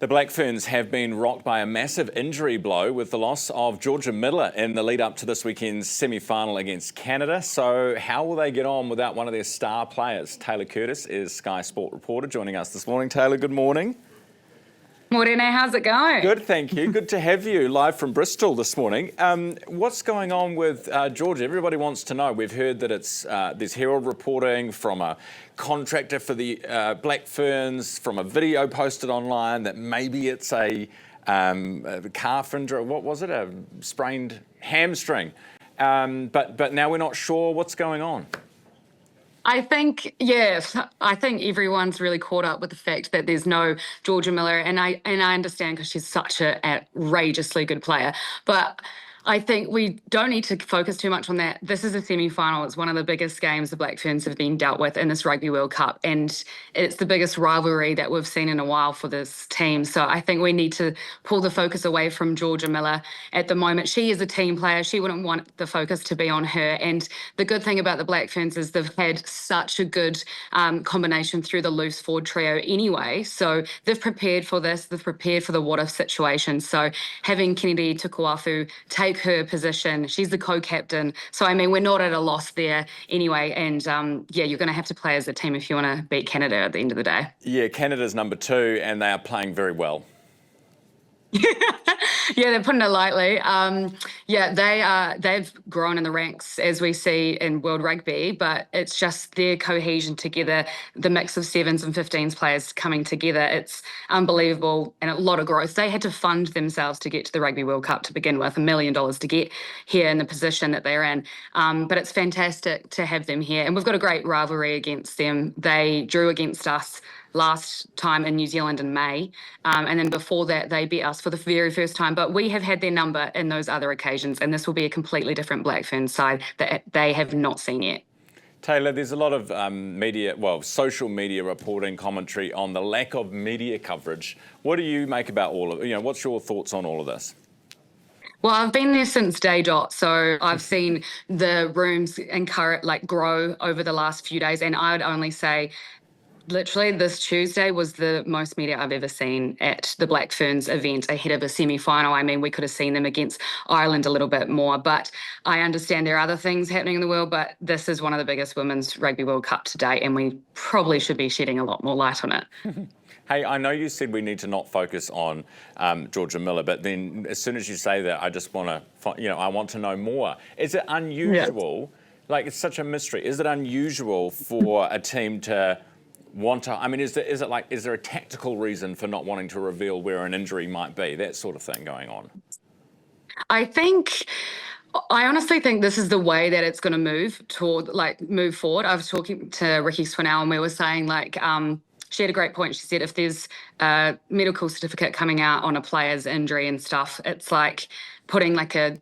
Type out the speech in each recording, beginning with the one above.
The Black Ferns have been rocked by a massive injury blow with the loss of Georgia Miller in the lead up to this weekend's semi-final against Canada. So how will they get on without one of their star players? Taylor Curtis is Sky Sport reporter joining us this morning. Taylor, good morning. Morning, how's it going? Good, thank you. Good to have you live from Bristol this morning. What's going on with Georgia? Everybody wants to know. We've heard that there's Herald reporting from a contractor for the Black Ferns, from a video posted online that maybe it's a calf injury. What was it? A sprained hamstring. But now we're not sure what's going on. I think everyone's really caught up with the fact that there's no Georgia Miller, and I understand because she's such an outrageously good player. But I think we don't need to focus too much on that. This is a semi-final. It's one of the biggest games the Black Ferns have been dealt with in this Rugby World Cup, and it's the biggest rivalry that we've seen in a while for this team. So I think we need to pull the focus away from Georgia Miller at the moment. She is a team player. She wouldn't want the focus to be on her. And the good thing about the Black Ferns is they've had such a good combination through the loose forward trio anyway. So they've prepared for this. They've prepared for the what-if situation. So having Kennedy Tukuafu take her position, she's the co-captain. So, I mean, we're not at a loss there anyway. And, you're going to have to play as a team if you want to beat Canada at the end of the day. Yeah, Canada's number 2, and they are playing very well. Yeah, they're putting it lightly. They've grown in the ranks, as we see in World Rugby, but it's just their cohesion together, the mix of 7s and 15s players coming together. It's unbelievable and a lot of growth. They had to fund themselves to get to the Rugby World Cup to begin with, $1 million to get here in the position that they're in. But it's fantastic to have them here. And we've got a great rivalry against them. They drew against us last time in New Zealand in May. And then before that, they beat us for the very first time. But we have had their number in those other occasions, and this will be a completely different Black Ferns side that they have not seen yet. Taylor, there's a lot of social media reporting, commentary on the lack of media coverage. What do you make about all of it? What's your thoughts on all of this? Well, I've been there since day dot, so I've seen the rooms grow over the last few days, and I would only say literally this Tuesday was the most media I've ever seen at the Black Ferns event ahead of a semi-final. I mean, we could have seen them against Ireland a little bit more, but I understand there are other things happening in the world, but this is one of the biggest women's Rugby World Cup to date, and we probably should be shedding a lot more light on it. Hey, I know you said we need to not focus on Georgia Miller, but then as soon as you say that, I just want to, I want to know more. Is it unusual? Yeah. Like, it's such a mystery. Is it unusual for a team to want to? I mean, is there a tactical reason for not wanting to reveal where an injury might be? That sort of thing going on. I honestly think this is the way that it's going to move forward. I was talking to Ricky Swinell, and we were saying she had a great point. She said if there's a medical certificate coming out on a player's injury and stuff, it's like putting a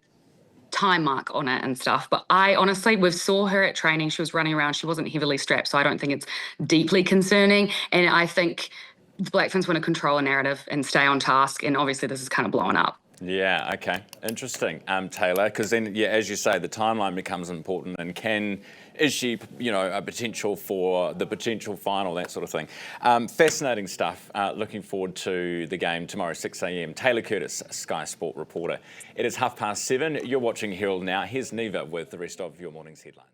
time mark on it and stuff. But we saw her at training. She was running around. She wasn't heavily strapped, so I don't think it's deeply concerning. And I think the Black Ferns want to control a narrative and stay on task. And obviously this is kind of blowing up. Yeah, okay. Interesting, Taylor, because then, as you say, the timeline becomes important, and is she, a potential for the potential final, that sort of thing. Fascinating stuff. Looking forward to the game tomorrow, 6 a.m. Taylor Curtis, Sky Sport reporter. It is 7:30. You're watching Herald Now. Here's Neva with the rest of your morning's headlines.